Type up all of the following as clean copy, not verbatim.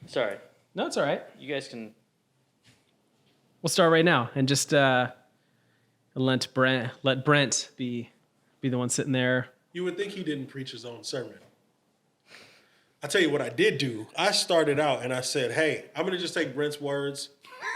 Sorry. No, it's all right. You guys can... We'll start right now and just let Brent be the one sitting there. You would think he didn't preach his own sermon. I tell you what I did do. I started out and I said, hey, I'm going to just take Brent's words.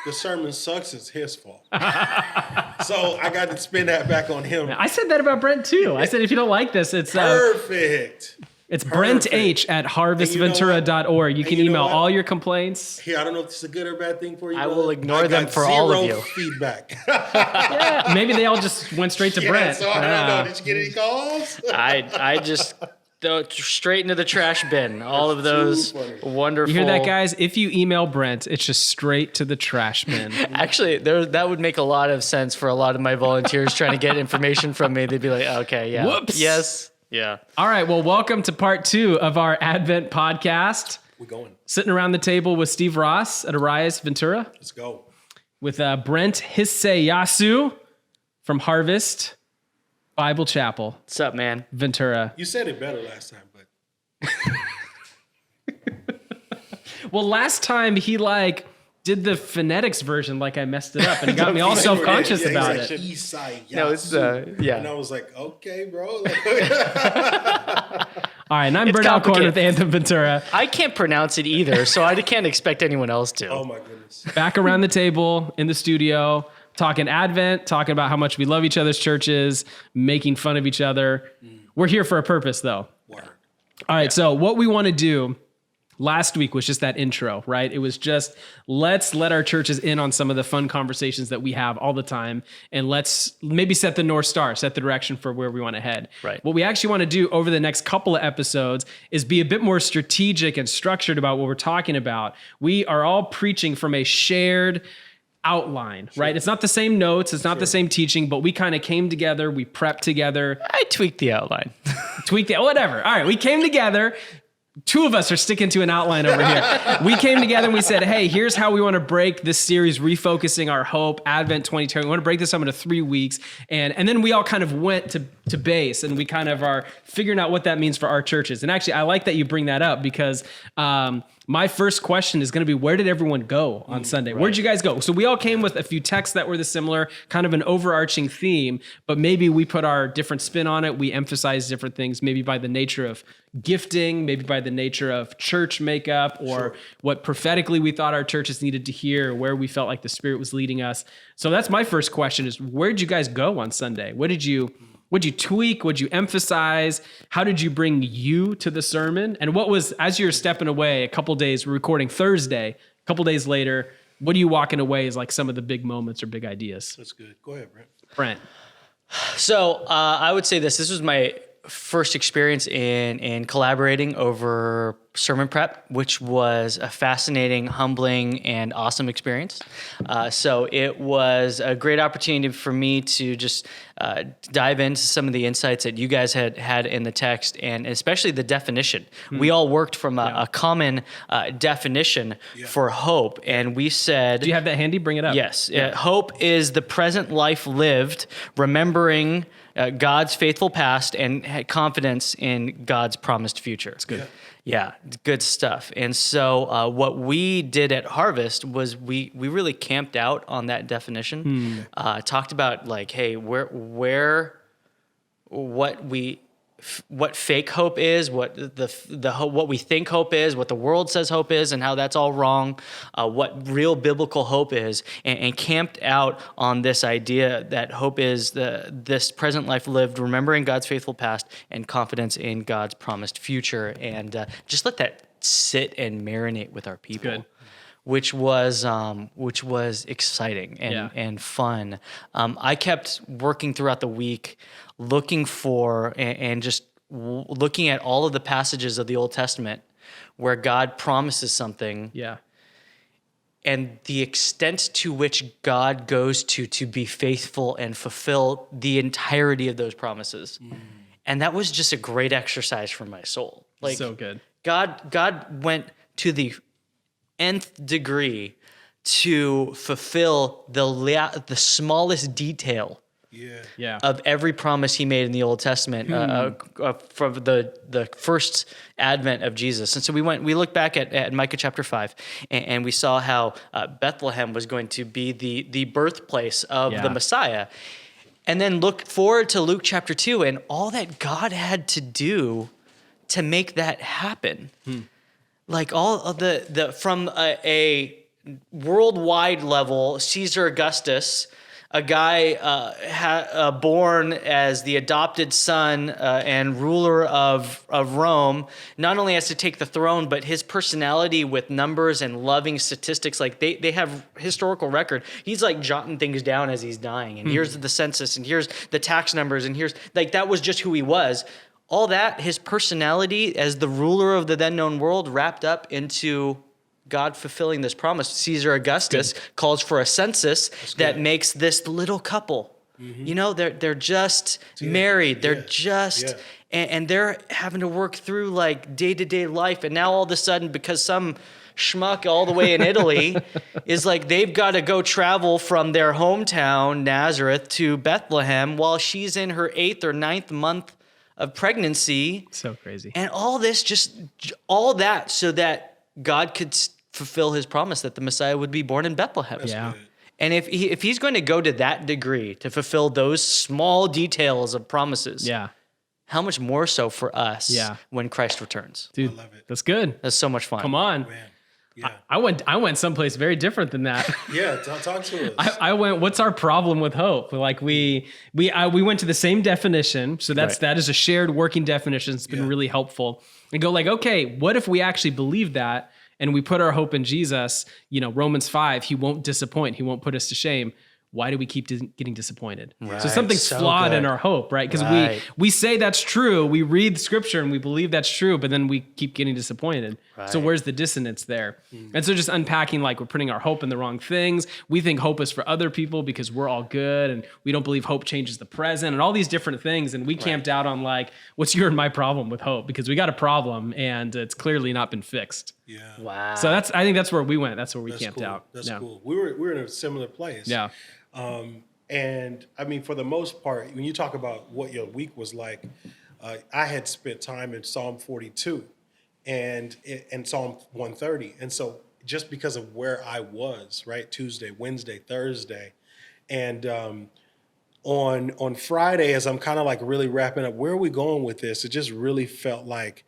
The sermon sucks. It's his fault. So I got to spin that back on him. I said that about Brent too. I said, if you don't like this, it's perfect. It's Brent H at harvestventura.org. You can email all your complaints. Here, I don't know if this is a good or bad thing for you. I will ignore them for all of you. Feedback. Yeah, maybe they all just went straight to Brent. So I don't know. Did you get any calls? I just throw it straight into the trash bin. All of those wonderful. You hear that, guys? If you email Brent, it's just straight to the trash bin. Actually, that would make a lot of sense for a lot of my volunteers trying to get information from me. They'd be like, okay, yeah. Whoops. Yes. Yeah. All right. Well, welcome to part 2 of our Advent podcast. We're going. Sitting around the table with Steve Ross at Arias Ventura. Let's go. With Brent Hisayasu from Harvest Bible Chapel. What's up, man? Ventura. You said it better last time, but. Well, last time he did the phonetics version like I messed it up and it got me all self-conscious about it. Hisayasu. No, it's yeah. And I was like, okay, bro. All right, and I'm Bert Alcorn with Anthem Ventura. I can't pronounce it either, so I can't expect anyone else to. Oh my goodness. Back around the table in the studio, talking Advent, talking about how much we love each other's churches, making fun of each other. We're here for a purpose, though. Word. All right, so what we want to do last week was just that intro, right? It was just, let's let our churches in on some of the fun conversations that we have all the time, and let's maybe set the North Star, set the direction for where we want to head. Right. What we actually want to do over the next couple of episodes is be a bit more strategic and structured about what we're talking about. We are all preaching from a shared outline, right? It's not the same notes, it's not the same teaching, but we kind of came together, we prepped together. I tweaked the outline. Whatever. All right, we came together. 2 of us are sticking to an outline over here. We came together and we said, hey, here's how we want to break this series, refocusing our hope, Advent 2020. We want to break this up into 3 weeks. And then we all kind of went to base and we kind of are figuring out what that means for our churches. And actually, I like that you bring that up because my first question is going to be, where did everyone go on Sunday? Right. Where'd you guys go? So we all came with a few texts that were the similar, kind of an overarching theme, but maybe we put our different spin on it. We emphasize different things, maybe by the nature of gifting, maybe by the nature of church makeup, or what prophetically we thought our churches needed to hear, where we felt like the Spirit was leading us. So that's my first question is, where'd you guys go on Sunday? What'd you tweak? What'd you emphasize? How did you bring you to the sermon? And what was, as you're stepping away a couple days, we're recording Thursday, a couple days later, what are you walking away as like some of the big moments or big ideas? That's good. Go ahead, Brent. So I would say this was my first experience in collaborating over sermon prep, which was a fascinating, humbling, and awesome experience. So it was a great opportunity for me to just dive into some of the insights that you guys had in the text, and especially the definition. We all worked from a common definition for hope, and we said... Do you have that handy? Bring it up. Yes. Hope is the present life lived, remembering God's faithful past and had confidence in God's promised future. It's good. Yeah, good stuff. And so what we did at Harvest was we really camped out on that definition. Talked about like, hey, what fake hope is, what what we think hope is, what the world says hope is, and how that's all wrong. What real biblical hope is, and camped out on this idea that hope is this present life lived, remembering God's faithful past and confidence in God's promised future, and just let that sit and marinate with our people. Which was exciting and fun. I kept working throughout the week, looking for and just looking at all of the passages of the Old Testament where God promises something. Yeah. And the extent to which God goes to be faithful and fulfill the entirety of those promises. And that was just a great exercise for my soul. Like, so good. God went to the nth degree to fulfill the smallest detail Yeah. of every promise he made in the Old Testament from the first advent of Jesus. And so we looked back at Micah chapter 5, and we saw how Bethlehem was going to be the birthplace of the Messiah. And then look forward to Luke chapter 2 and all that God had to do to make that happen. Like all of the from a worldwide level, Caesar Augustus, a guy born as the adopted son and ruler of Rome, not only has to take the throne, but his personality with numbers and loving statistics, like they have historical record. He's like jotting things down as he's dying. And here's the census, and here's the tax numbers, and here's like that was just who he was. All that, his personality as the ruler of the then known world, wrapped up into God fulfilling this promise. Caesar Augustus calls for a census that makes this little couple. You know, they're just married. They're just, and they're having to work through like day-to-day life. And now all of a sudden, because some schmuck all the way in Italy is like, they've got to go travel from their hometown, Nazareth, to Bethlehem while she's in her 8th or 9th month of pregnancy. So crazy. And all that so that God could fulfill his promise that the Messiah would be born in Bethlehem. Yeah. And if he's going to go to that degree to fulfill those small details of promises, how much more so for us when Christ returns? Dude, I love it. that's good. That's so much fun. Come on. Man. Yeah. I went someplace very different than that. Talk to us. I went, what's our problem with hope? Like we went to the same definition. So that is a shared working definition. It's been really helpful. And go like, okay, what if we actually believe that and we put our hope in Jesus? You know, Romans 5, he won't disappoint. He won't put us to shame. Why do we keep getting disappointed? Right. So something's flawed in our hope, right? Because we say that's true. We read scripture and we believe that's true, but then we keep getting disappointed. Right. So where's the dissonance there? And so just unpacking, like we're putting our hope in the wrong things. We think hope is for other people because we're all good, and we don't believe hope changes the present and all these different things. And we camped out on like, what's your and my problem with hope? Because we got a problem and it's clearly not been fixed. Yeah. Wow. So I think that's where we went. That's where we camped out. That's cool. We were in a similar place. Yeah. And I mean, for the most part, when you talk about what your week was like, I had spent time in Psalm 42 and Psalm 130. And so just because of where I was, right, Tuesday, Wednesday, Thursday, and on Friday, as I'm kind of like really wrapping up, where are we going with this? It just really felt like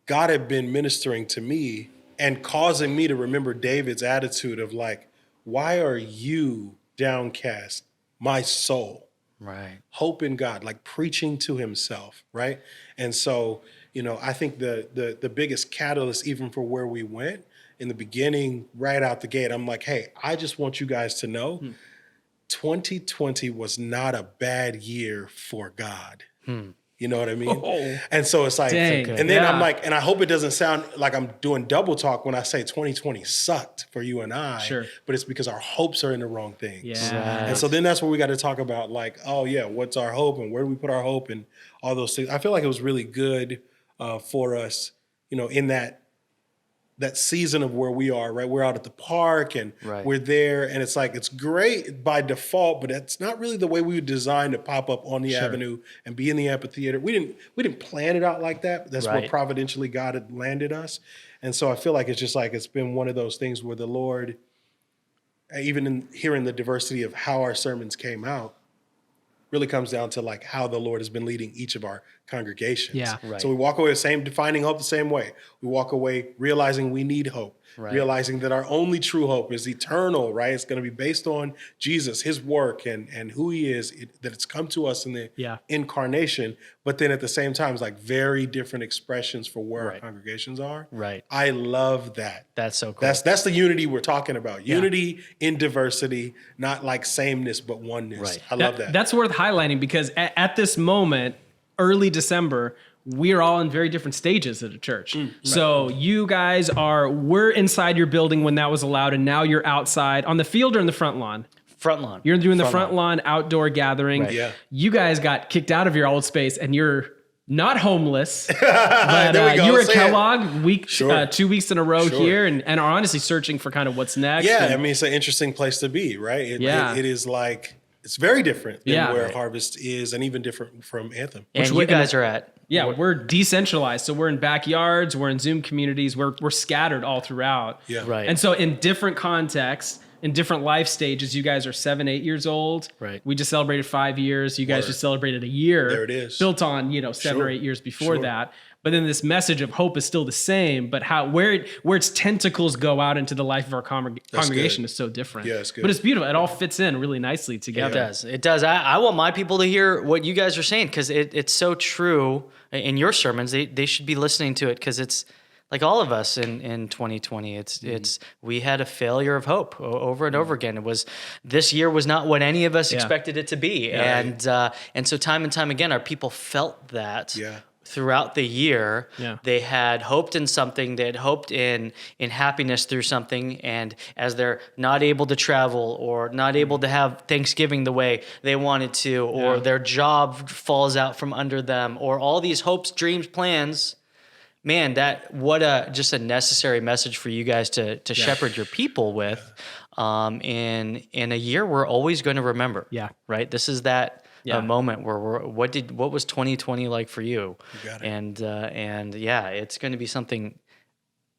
God had been ministering to me and causing me to remember David's attitude of like, why are you downcast, my soul? Right. Hope in God, like preaching to himself, right? And so, you know, I think the biggest catalyst even for where we went in the beginning, right out the gate, I'm like, hey, I just want you guys to know 2020 was not a bad year for God. You know what I mean? Oh, and so it's like, dang. and then I'm like, and I hope it doesn't sound like I'm doing double talk when I say 2020 sucked for you and I, but it's because our hopes are in the wrong things. Yeah. And so then that's where we got to talk about like, oh yeah, what's our hope and where do we put our hope and all those things. I feel like it was really good for us, you know, in that season of where we are, right? We're out at the park and we're there, and it's like, it's great by default, but it's not really the way we would design to pop up on the avenue and be in the amphitheater. We didn't plan it out like that, but that's where providentially God had landed us. And so I feel like it's just like, it's been one of those things where the Lord, even in hearing the diversity of how our sermons came out, really comes down to like how the Lord has been leading each of our congregations. Yeah. So we walk away defining hope the same way. We walk away realizing we need hope, realizing that our only true hope is eternal, right? It's going to be based on Jesus, his work and who he is, that it's come to us in the incarnation. But then at the same time, it's like very different expressions for where our congregations are. Right. I love that. That's so cool. That's the unity we're talking about. Unity in diversity, not like sameness, but oneness. Right. I love that. That's worth highlighting because at this moment, early December, we're all in very different stages at a church. So you guys we're inside your building when that was allowed, and now you're outside on the field or in the front lawn? Front lawn. You're doing the front lawn outdoor gathering. Right. Yeah. You guys got kicked out of your old space, and you're not homeless, but you were at Kellogg 2 weeks in a row here, and are honestly searching for kind of what's next. Yeah, I mean, it's an interesting place to be, right? It is like, it's very different than Yeah. where Right. Harvest is, and even different from Anthem. And you guys are at. Yeah, we're decentralized. So we're in backyards, we're in Zoom communities, we're scattered all throughout. Yeah. Right. And so in different contexts, in different life stages, you guys are 7, 8 years old. Right. We just celebrated 5 years. You guys Word. just celebrated a year. There it is. Built on, 7 or Sure. 8 years before Sure. that. But then this message of hope is still the same, but where its tentacles go out into the life of our congregation is so different. Yeah, it's good. But it's beautiful. It all fits in really nicely It together. does. It does. I want my people to hear what you guys are saying because it's so true in your sermons. They should be listening to it because it's like all of us in 2020. It's we had a failure of hope over and over again. This year was not what any of us expected it to be, and so time and time again, our people felt that. Yeah. Throughout the year, they had hoped in something. They had hoped in happiness through something, and as they're not able to travel or not able to have Thanksgiving the way they wanted to, or their job falls out from under them, or all these hopes, dreams, plans. Man, just a necessary message for you guys to shepherd your people with, in a year we're always going to remember. Yeah, right. This is that. A moment where what was 2020 like for you? You got it. And it's going to be something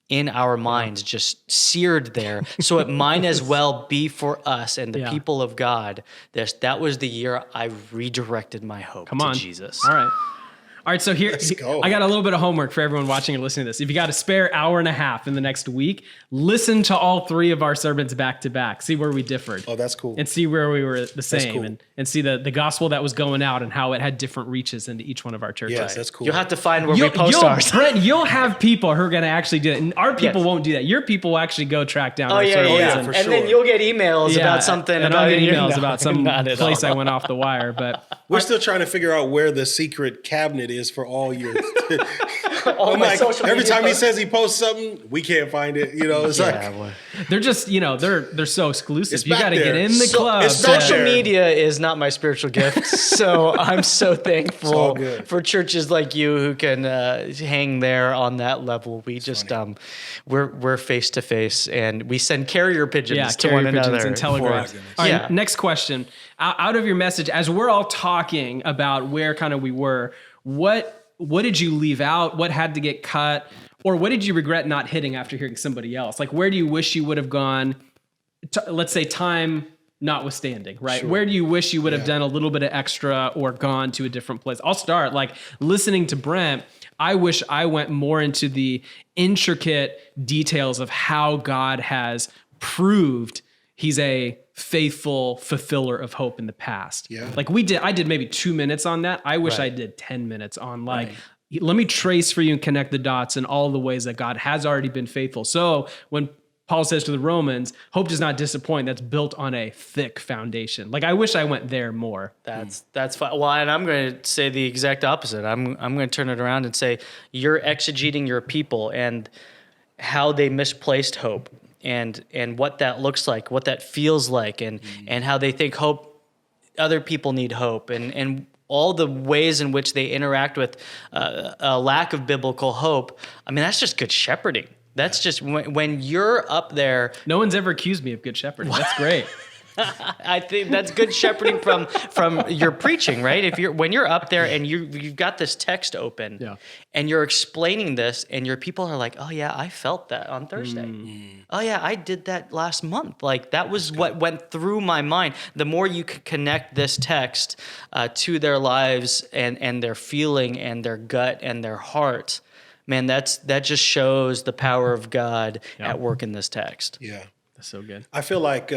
in our minds just seared there. So it might as well be for us and the people of God. That was the year I redirected my hope to Jesus. All right, so here, Let's go. I got a little bit of homework for everyone watching or listening to this. If you got a spare hour and a half in the next week, listen to all 3 of our sermons back to back. See where we differed. Oh, that's cool. And see where we were the same. cool. And see the gospel that was going out and how it had different reaches into each one of our churches. Yes, that's cool. You'll have to find where we post ours. Brent, you'll have people who are going to actually do it. And our people won't do that. Your people will actually go track down our sermons. yeah, and- for And sure. then you'll get emails about something. And I'll get emails No, about some not at place all. I went off the wire. But We're still trying to figure out where the secret cabinet is for all your. All I'm my like, social every media time he posts. says he posts something, we can't find it. It's they're just, they're so exclusive. It's You back got to there. get in the So- club. it's back Social there. media is not my spiritual gift, so I'm so all thankful good. for churches like you who can hang there on that level. We just we're face to face, and we send carrier pigeons to carrier one pigeons another. and telegrams. goodness. All right, Yeah. next question. Out of your message, as we're all talking about where kind of we were, what did you leave out? What had to get cut? Or what did you regret not hitting after hearing somebody else? Like, where do you wish you would have gone? Let's say time notwithstanding, right? Sure. Where do you wish you would have done a little bit of extra or gone to a different place? I'll start. Like, listening to Brent, I wish I went more into the intricate details of how God has proved he's a faithful fulfiller of hope in the past. Yeah. Like I did maybe 2 minutes on that. I wish I did 10 minutes on let me trace for you and connect the dots in all the ways that God has already been faithful. So when Paul says to the Romans, hope does not disappoint, that's built on a thick foundation. Like, I wish I went there more. That's fine. Well, and I'm going to say the exact opposite. I'm going to turn it around and say you're exegeting your people and how they misplaced hope and what that looks like, what that feels like, and how they think other people need hope, and all the ways in which they interact with a lack of biblical hope. I mean, that's just good shepherding. That's just when you're up there. No one's ever accused me of good shepherding. That's great. I think that's good shepherding from your preaching, right? When you're up there and you've got this text open, and you're explaining this, and your people are like, "Oh yeah, I felt that on Thursday. Oh yeah, I did that last month. Like that was what went through my mind." The more you can connect this text to their lives and their feeling and their gut and their heart, man, that just shows the power of God at work in this text. Yeah. That's so good. I feel like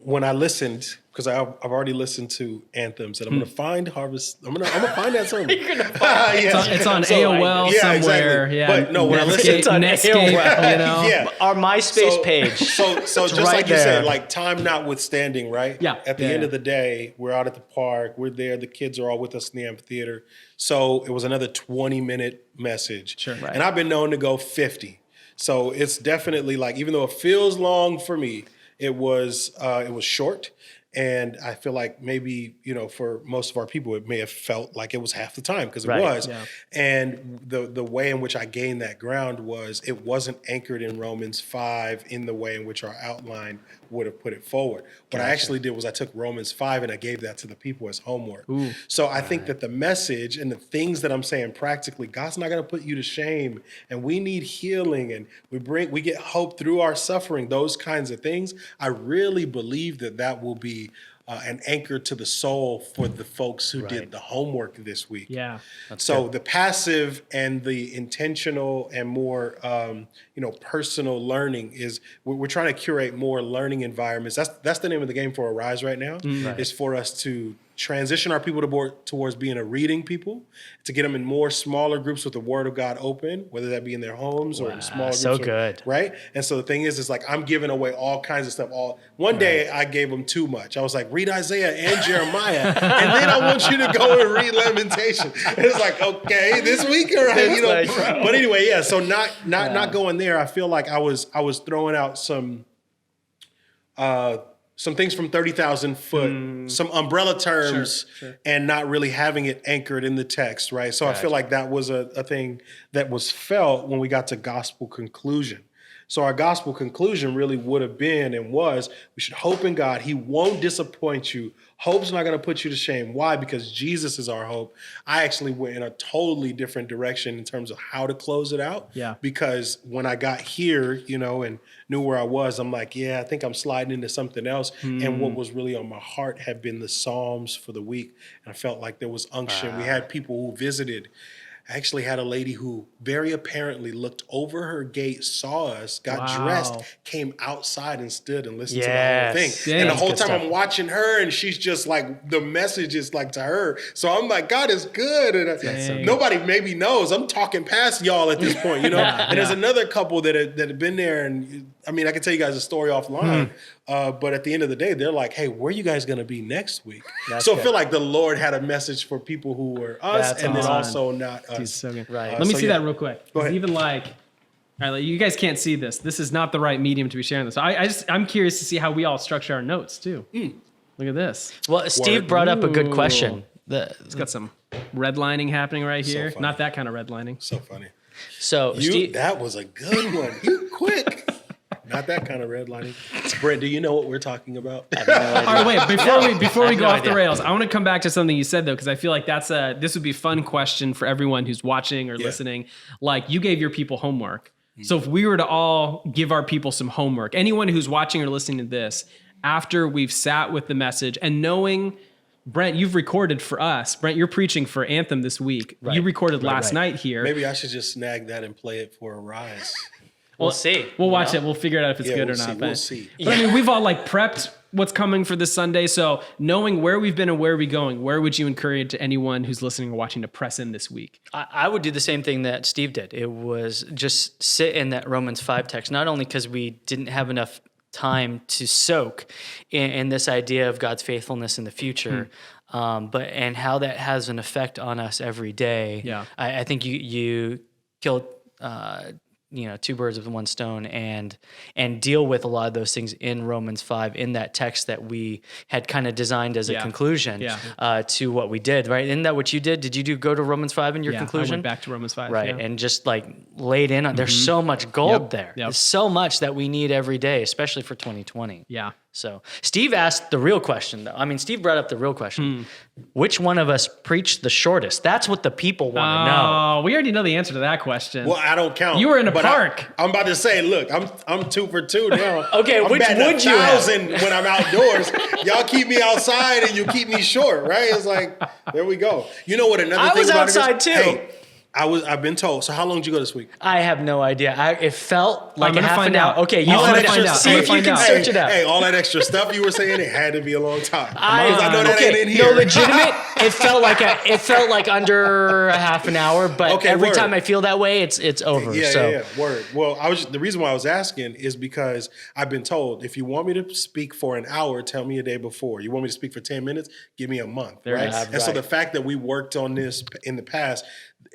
when I listened, because I've already listened to Anthems, and I'm going to find Harvest. I'm gonna find that sermon. You're gonna find It's on AOL somewhere. Exactly. Yeah. But no, when I listened, It's on Netscape, AOL. yeah. Our MySpace page. So just right like you there. said, like time notwithstanding, right? Yeah. At the end of the day, we're out at the park. We're there. The kids are all with us in the amphitheater. So it was another 20-minute message. Sure. Right. And I've been known to go 50. So it's definitely like, even though it feels long for me, it was short. And I feel like maybe, for most of our people, it may have felt like it was half the time, because it Right. was. Yeah. And the way in which I gained that ground was it wasn't anchored in Romans 5 in the way in which our outline would have put it forward. What I actually did was I took Romans 5 and I gave that to the people as homework. So I think that the message and the things that I'm saying practically, God's not going to put you to shame, and we need healing, and we get hope through our suffering, those kinds of things. I really believe that will be an anchor to the soul for the folks who did the homework this week. Yeah. So the passive and the intentional and more, personal learning is we're trying to curate more learning environments. That's the name of the game for Arise right now. Is for us to transition our people towards being a reading people, to get them in more smaller groups with the Word of God open, whether that be in their homes or in smaller groups. So good. Right? And so the thing is like I'm giving away all kinds of stuff. One day I gave them too much. I was like, read Isaiah and Jeremiah, and then I want you to go and read Lamentation. And it's like, okay, this week, all right, But anyway, yeah. So not going there. I feel like I was throwing out some things from 30,000 foot, some umbrella terms, and not really having it anchored in the text, right? So I feel like that was a thing that was felt when we got to gospel conclusion. So our gospel conclusion really would have been and was, we should hope in God. He won't disappoint you. Hope's not going to put you to shame. Why? Because Jesus is our hope. I actually went in a totally different direction in terms of how to close it out. Yeah. Because when I got here, and knew where I was, I'm like, I think I'm sliding into something else. And what was really on my heart had been the Psalms for the week. And I felt like there was unction. We had people who visited. I actually had a lady who very apparently looked over her gate, saw us, got dressed, came outside and stood and listened to the whole thing. Dang. And the whole Good time stuff. I'm watching her, and she's just like, the message is like to her. So I'm like, God is good. And nobody maybe knows. I'm talking past y'all at this point, And there's another couple that have been there. And I mean, I can tell you guys a story offline. But at the end of the day, they're like, hey, where are you guys going to be next week? So I feel like the Lord had a message for people who were us then also not us. So good. Right. Let me see that real quick. Go ahead. Even all right, you guys can't see this. This is not the right medium to be sharing this. I'm curious to see how we all structure our notes too. Look at this. Well, Steve brought up a good question. It's got some redlining happening right here. funny. Not that kind of redlining. So funny. Steve, That was a good one. You quick. Not that kind of redlining. Brent, do you know what we're talking about? All right, wait. Before we go off the idea. rails, I want to come back to something you said though, because I feel like this would be a fun question for everyone who's watching or listening. Like you gave your people homework. So if we were to all give our people some homework, anyone who's watching or listening to this, after we've sat with the message and knowing, Brent, you've recorded for us. Brent, you're preaching for Anthem this week. Right. You recorded last night here. Maybe I should just snag that and play it for Arise. we'll see. We'll watch it. We'll figure it out if it's good we'll or not. see. But, We'll see. but I mean, we've all prepped what's coming for this Sunday. So knowing where we've been and where we're going, where would you encourage anyone who's listening or watching to press in this week? I would do the same thing that Steve did. It was just sit in that Romans 5 text, not only because we didn't have enough time to soak in this idea of God's faithfulness in the future, and how that has an effect on us every day. Yeah. I think you killed two birds with one stone and deal with a lot of those things in Romans 5 in that text that we had kind of designed as a conclusion to what we did, right? Isn't that what you did? Did you go to Romans 5 in your conclusion? I went back to Romans 5. Right, Yeah. and just laid in on. There's so much gold there. There's so much that we need every day, especially for 2020. Yeah. So Steve asked the real question, though. I mean, Steve brought up the real question. Which one of us preached the shortest? That's what the people want to know. Oh, we already know the answer to that question. Well, I don't count. You were in a but park. I'm about to say, look, I'm 2 for 2 now. Okay, I'm which batting would you have? 1,000 when I'm outdoors? Y'all keep me outside and you keep me short, right? It's like, there we go. You know what? Another I thing was about outside, it is, too. Hey, I've been told. So how long did you go this week? I have no idea. It felt like I'm gonna half find an hour. out. Okay, you I'm gonna find find out. out. See I'm if gonna you can find out. search it out. Hey, all that extra stuff you were saying, it had to be a long time. I know that ain't in here. No, legitimate. It felt like under a half an hour, but Okay, every word. time I feel that way, it's over. Yeah, word. Well, the reason why I was asking is because I've been told if you want me to speak for an hour, tell me a day before. You want me to speak for 10 minutes, give me a month, right? it is. And so Right. the fact that we worked on this in the past,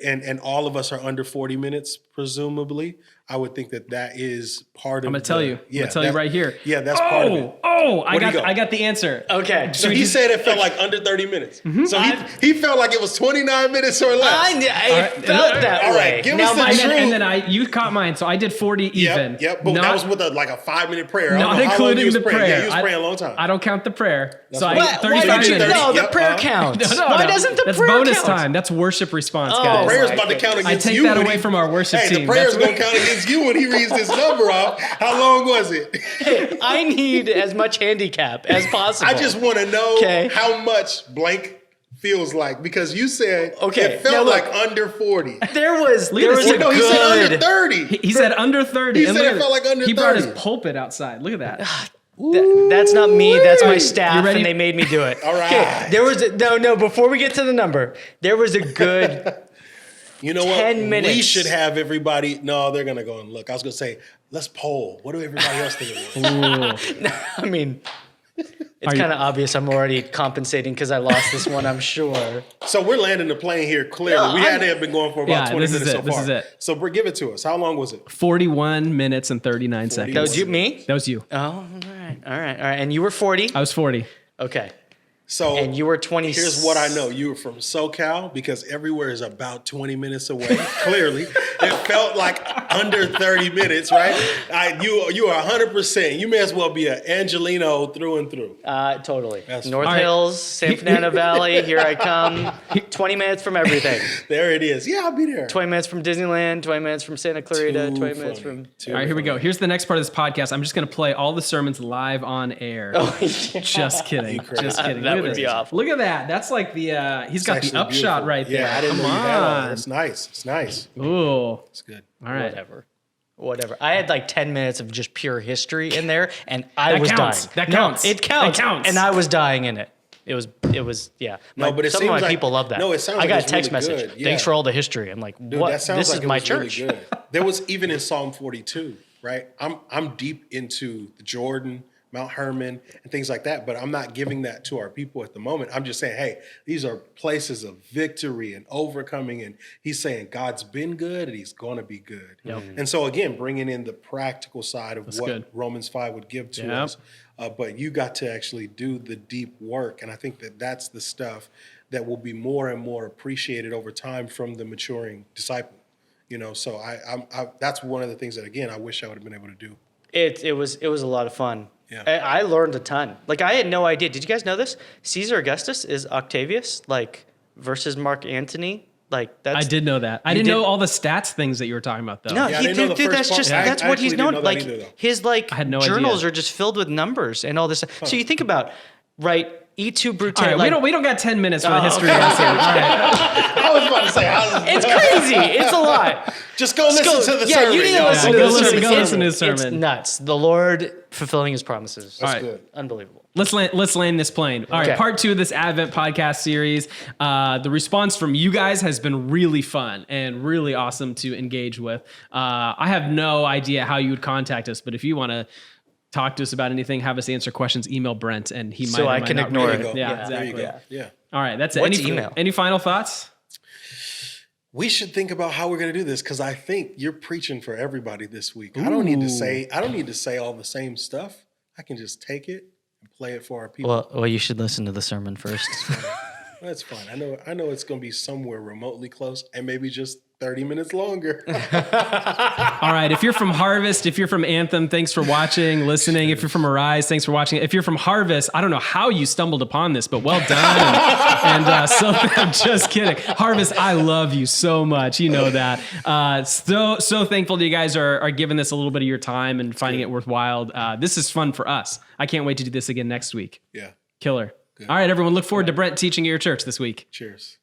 and all of us are under 40 minutes, presumably. I would think that is part of. I'm gonna tell you. I'm gonna tell you right here. Yeah, that's part of it. I got the answer. Okay. So he said it felt like under 30 minutes. So he felt like it was 29 minutes or less. I felt that way. All right, give us the truth. And then you caught mine, so I did 40 even. Yep, but that was with a 5-minute prayer. Not including the prayer. Yeah, he was praying a long time. I don't count the prayer. So I Why, get 35 why did you? minutes. No, the prayer counts. Why doesn't the That's prayer bonus count? time. That's worship response, guys. Prayer's about to count against you. I take that away from our worship team. Hey, the prayer's going to count against you when he reads this number off. How long was it? I need as much handicap as possible. I just want to know how much blank feels like, because you said it felt like under 40. There was he said under 30. He said under 30. He said it felt like under 30. He brought his pulpit outside. Look at that. That's not me. That's my staff, and they made me do it. All right. Okay, there was no. Before we get to the number, there was a good. You know 10 what? minutes. We should have everybody. No, they're gonna go and look. I was gonna say, let's poll. What do everybody else think it was? I mean, it's kind of obvious. I'm already compensating because I lost this one. I'm sure. So we're landing the plane here. Clearly, we had to have been going for about 20 minutes so far. This is it. So give it to us. How long was it? 41 minutes and 39 seconds. That was you, me? That was you. Oh, all right. And you were 40. I was 40. Okay. So and you were 20. Here's what I know: you were from SoCal, because everywhere is about 20 minutes away. Clearly, it felt like under 30 minutes, right? You are 100%. You may as well be an Angelino through and through. Totally. That's North Hills, San Fernando Valley. Here I come. 20 minutes from everything. There it is. Yeah, I'll be there. 20 minutes from Disneyland. 20 minutes from Santa Clarita. 20 minutes from. All right, here we go. Here's the next part of this podcast. I'm just going to play all the sermons live on air. Oh, yeah. Just kidding. Just kidding. That would be awful. Look at that. That's like the, he's got the upshot beautiful. right there. Yeah, I didn't know you Come had all on. that. It's nice. It's nice. Ooh. It's good. All right. Whatever. I had like 10 minutes of just pure history in there, and I was counts. dying. That counts. No, it counts. That counts. And I was dying in it. It was, yeah. No, but it some seems of my like, people love that. No, it sounds I like got it's a text really message. good. Yeah. Thanks for all the history. I'm like, Dude, what? that sounds This like is it my was church. Really good. There was even in Psalm 42, right? I'm deep into the Jordan, Mount Hermon, and things like that, but I'm not giving that to our people at the moment. I'm just saying, hey, these are places of victory and overcoming, and he's saying God's been good and he's going to be good. Yep. And so again, bringing in the practical side of what good. Romans 5 would give to us, but you got to actually do the deep work, and I think that's the stuff that will be more and more appreciated over time from the maturing disciple. So I that's one of the things that, again, I wish I would have been able to do. It was a lot of fun. Yeah. I learned a ton. Like, I had no idea. Did you guys know this? Caesar Augustus is Octavius, versus Mark Antony. I did know that. I didn't know all the stats things that you were talking about, though. No, Yeah, I didn't know the first that's part. just I that's what he's actually didn't known. know that either, though. His I had no journals idea. are just filled with numbers and all this. So you think about, right? E2 Brute. All right, we don't got 10 minutes for the history lesson. All right. I was about to say, It's crazy. It's a lot. just go listen to the sermon. You need to y'all. listen Yeah, to go the listen- sermon. go listen to the sermon. It's nuts. The Lord fulfilling his promises. That's right. good. Unbelievable. Let's land this plane. All right, Okay. part 2 of this Advent podcast series. The response from you guys has been really fun and really awesome to engage with. I have no idea how you would contact us, but if you want to talk to us about anything, have us answer questions, email Brent, and he might. So or I might can not ignore read There you go. Yeah, There exactly. you go. Yeah. All right, that's it. What's email? Any final thoughts? We should think about how we're going to do this, because I think you're preaching for everybody this week. I don't need to say all the same stuff. I can just take it and play it for our people. Well, you should listen to the sermon first. That's fine. I know it's going to be somewhere remotely close, and maybe just 30 minutes longer. All right. If you're from Harvest, if you're from Anthem, thanks for watching, listening. If you're from Arise, thanks for watching. If you're from Harvest, I don't know how you stumbled upon this, but well done. So I'm just kidding. Harvest, I love you so much. You know that. So thankful that you guys are giving this a little bit of your time and finding it worthwhile. This is fun for us. I can't wait to do this again next week. Yeah. Killer. All right, everyone. Look forward to Brent teaching at your church this week. Cheers.